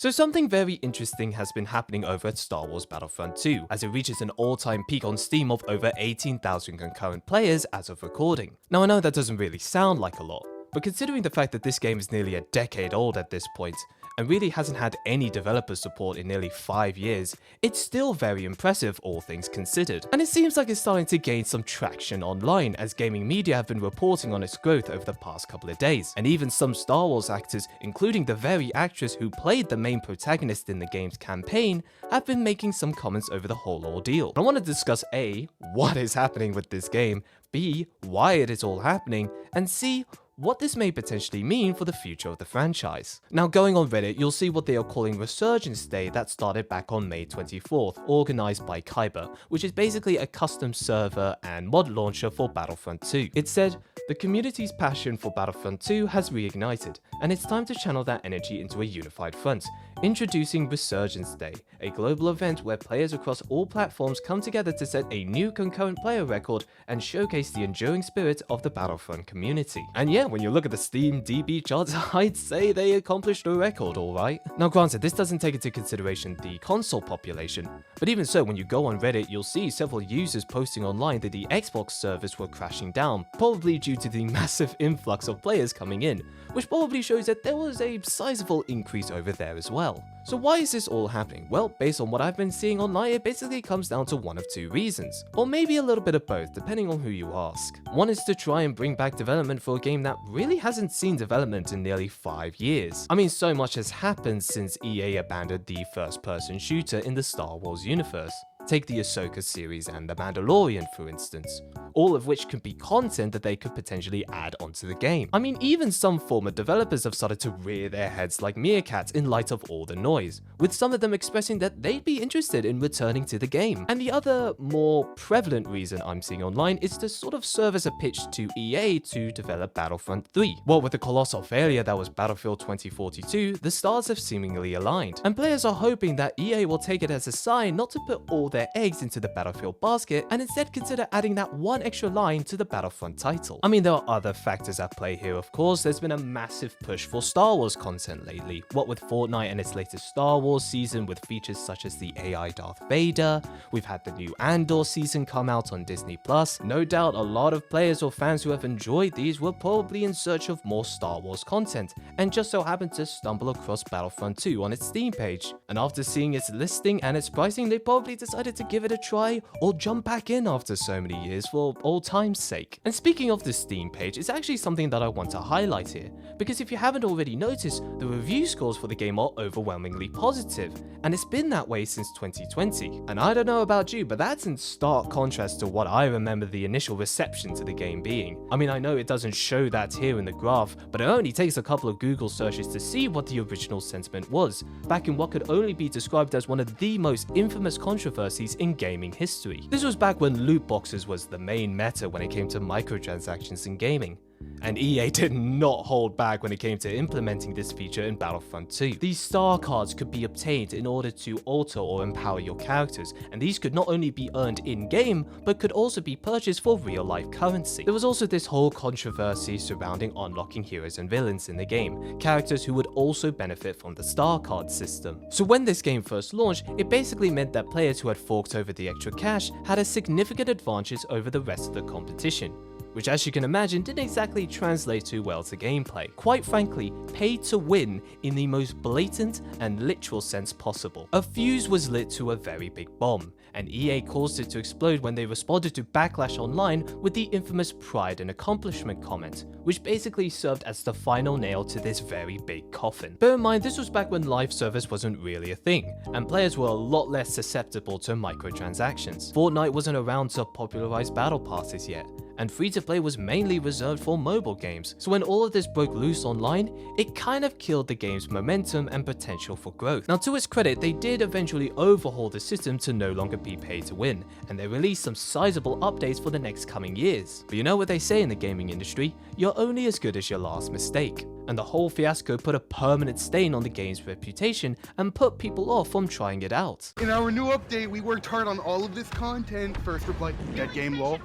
So something very interesting has been happening over at Star Wars Battlefront 2, as it reaches an all-time peak on Steam of over 18,000 concurrent players as of recording. Now I know that doesn't really sound like a lot, but considering the fact that this game is nearly a decade old at this point, and really hasn't had any developer support in nearly 5 years, it's still very impressive all things considered. And it seems like it's starting to gain some traction online, as gaming media have been reporting on its growth over the past couple of days. And even some Star Wars actors, including the very actress who played the main protagonist in the game's campaign, have been making some comments over the whole ordeal. I want to discuss A, what is happening with this game, B, why it is all happening, and C, what this may potentially mean for the future of the franchise. Now, going on Reddit, you'll see what they are calling Resurgence Day that started back on May 24th, organized by Kyber, which is basically a custom server and mod launcher for Battlefront 2. It said, "The community's passion for Battlefront 2 has reignited, and it's time to channel that energy into a unified front. Introducing Resurgence Day, a global event where players across all platforms come together to set a new concurrent player record and showcase the enduring spirit of the Battlefront community." And yeah, when you look at the Steam DB charts, I'd say they accomplished a record, alright. Now granted, this doesn't take into consideration the console population, but even so, when you go on Reddit, you'll see several users posting online that the Xbox servers were crashing down, probably due to the massive influx of players coming in, which probably shows that there was a sizable increase over there as well. So why is this all happening? Well, based on what I've been seeing online, it basically comes down to one of two reasons, or maybe a little bit of both, depending on who you ask. One is to try and bring back development for a game that really hasn't seen development in nearly 5 years. I mean, so much has happened since EA abandoned the first-person shooter in the Star Wars universe. Take the Ahsoka series and The Mandalorian, for instance, all of which could be content that they could potentially add onto the game. I mean, even some former developers have started to rear their heads like meerkats in light of all the noise, with some of them expressing that they'd be interested in returning to the game. And the other, more prevalent reason I'm seeing online is to sort of serve as a pitch to EA to develop Battlefront 3. Well, with the colossal failure that was Battlefield 2042, the stars have seemingly aligned, and players are hoping that EA will take it as a sign not to put all their eggs into the Battlefield basket and instead consider adding that one extra line to the Battlefront title. I mean, there are other factors at play here, of course. There's been a massive push for Star Wars content lately, what with Fortnite and its latest Star Wars season with features such as the AI Darth Vader. We've had the new Andor season come out on Disney+. No doubt a lot of players or fans who have enjoyed these were probably in search of more Star Wars content, and just so happened to stumble across Battlefront 2 on its Steam page. And after seeing its listing and its pricing, they probably decided to give it a try or jump back in after so many years for old time's sake. And speaking of the Steam page, it's actually something that I want to highlight here, because if you haven't already noticed, the review scores for the game are overwhelmingly positive, and it's been that way since 2020. And I don't know about you, but that's in stark contrast to what I remember the initial reception to the game being. I mean, I know it doesn't show that here in the graph, but it only takes a couple of Google searches to see what the original sentiment was, back in what could only be described as one of the most infamous controversies in gaming history. This was back when loot boxes was the main meta when it came to microtransactions in gaming. And EA did not hold back when it came to implementing this feature in Battlefront 2. These star cards could be obtained in order to alter or empower your characters, and these could not only be earned in-game, but could also be purchased for real-life currency. There was also this whole controversy surrounding unlocking heroes and villains in the game, characters who would also benefit from the star card system. So when this game first launched, it basically meant that players who had forked over the extra cash had a significant advantage over the rest of the competition, which, as you can imagine, didn't exactly translate too well to gameplay. Quite frankly, pay to win in the most blatant and literal sense possible. A fuse was lit to a very big bomb, and EA caused it to explode when they responded to backlash online with the infamous pride and accomplishment comment, which basically served as the final nail to this very big coffin. Bear in mind, this was back when live service wasn't really a thing, and players were a lot less susceptible to microtransactions. Fortnite wasn't around to popularize battle passes yet, and free-to-play was mainly reserved for mobile games. So when all of this broke loose online, it kind of killed the game's momentum and potential for growth. Now, to its credit, they did eventually overhaul the system to no longer be pay to win, and they released some sizable updates for the next coming years. But you know what they say in the gaming industry, you're only as good as your last mistake. and the whole fiasco put a permanent stain on the game's reputation and put people off from trying it out. In our new update, we worked hard on all of this content. First reply, dead game lol.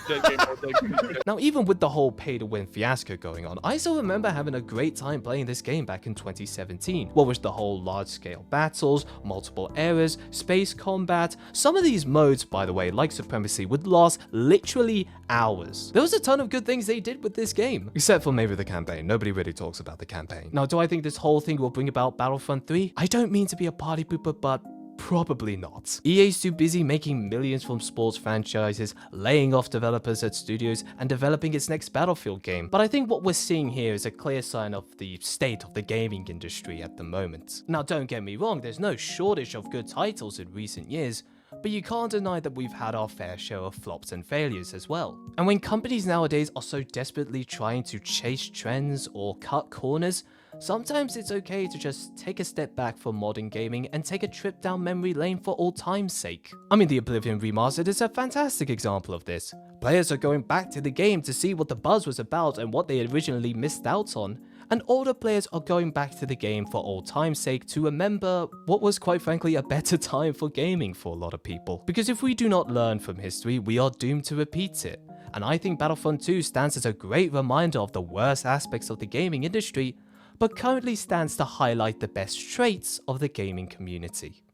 Dead game lol, dead game lol. Now, even with the whole pay-to-win fiasco going on, I still remember having a great time playing this game back in 2017. What with the whole large-scale battles, multiple eras, space combat. Some of these modes, by the way, like Supremacy, would last literally hours. There was a ton of good things they did with this game. Except for maybe the campaign. Nobody really talks about the campaign. Now, do I think this whole thing will bring about Battlefront 3? I don't mean to be a party pooper, but probably not. EA's too busy making millions from sports franchises, laying off developers at studios, and developing its next Battlefield game. But I think what we're seeing here is a clear sign of the state of the gaming industry at the moment. Now, don't get me wrong, there's no shortage of good titles in recent years, but you can't deny that we've had our fair share of flops and failures as well. And when companies nowadays are so desperately trying to chase trends or cut corners, sometimes it's okay to just take a step back from modern gaming and take a trip down memory lane for old time's sake. I mean, the Oblivion Remastered is a fantastic example of this. Players are going back to the game to see what the buzz was about and what they originally missed out on, and older players are going back to the game for old time's sake to remember what was quite frankly a better time for gaming for a lot of people. Because if we do not learn from history, we are doomed to repeat it. And I think Battlefront 2 stands as a great reminder of the worst aspects of the gaming industry, but currently stands to highlight the best traits of the gaming community.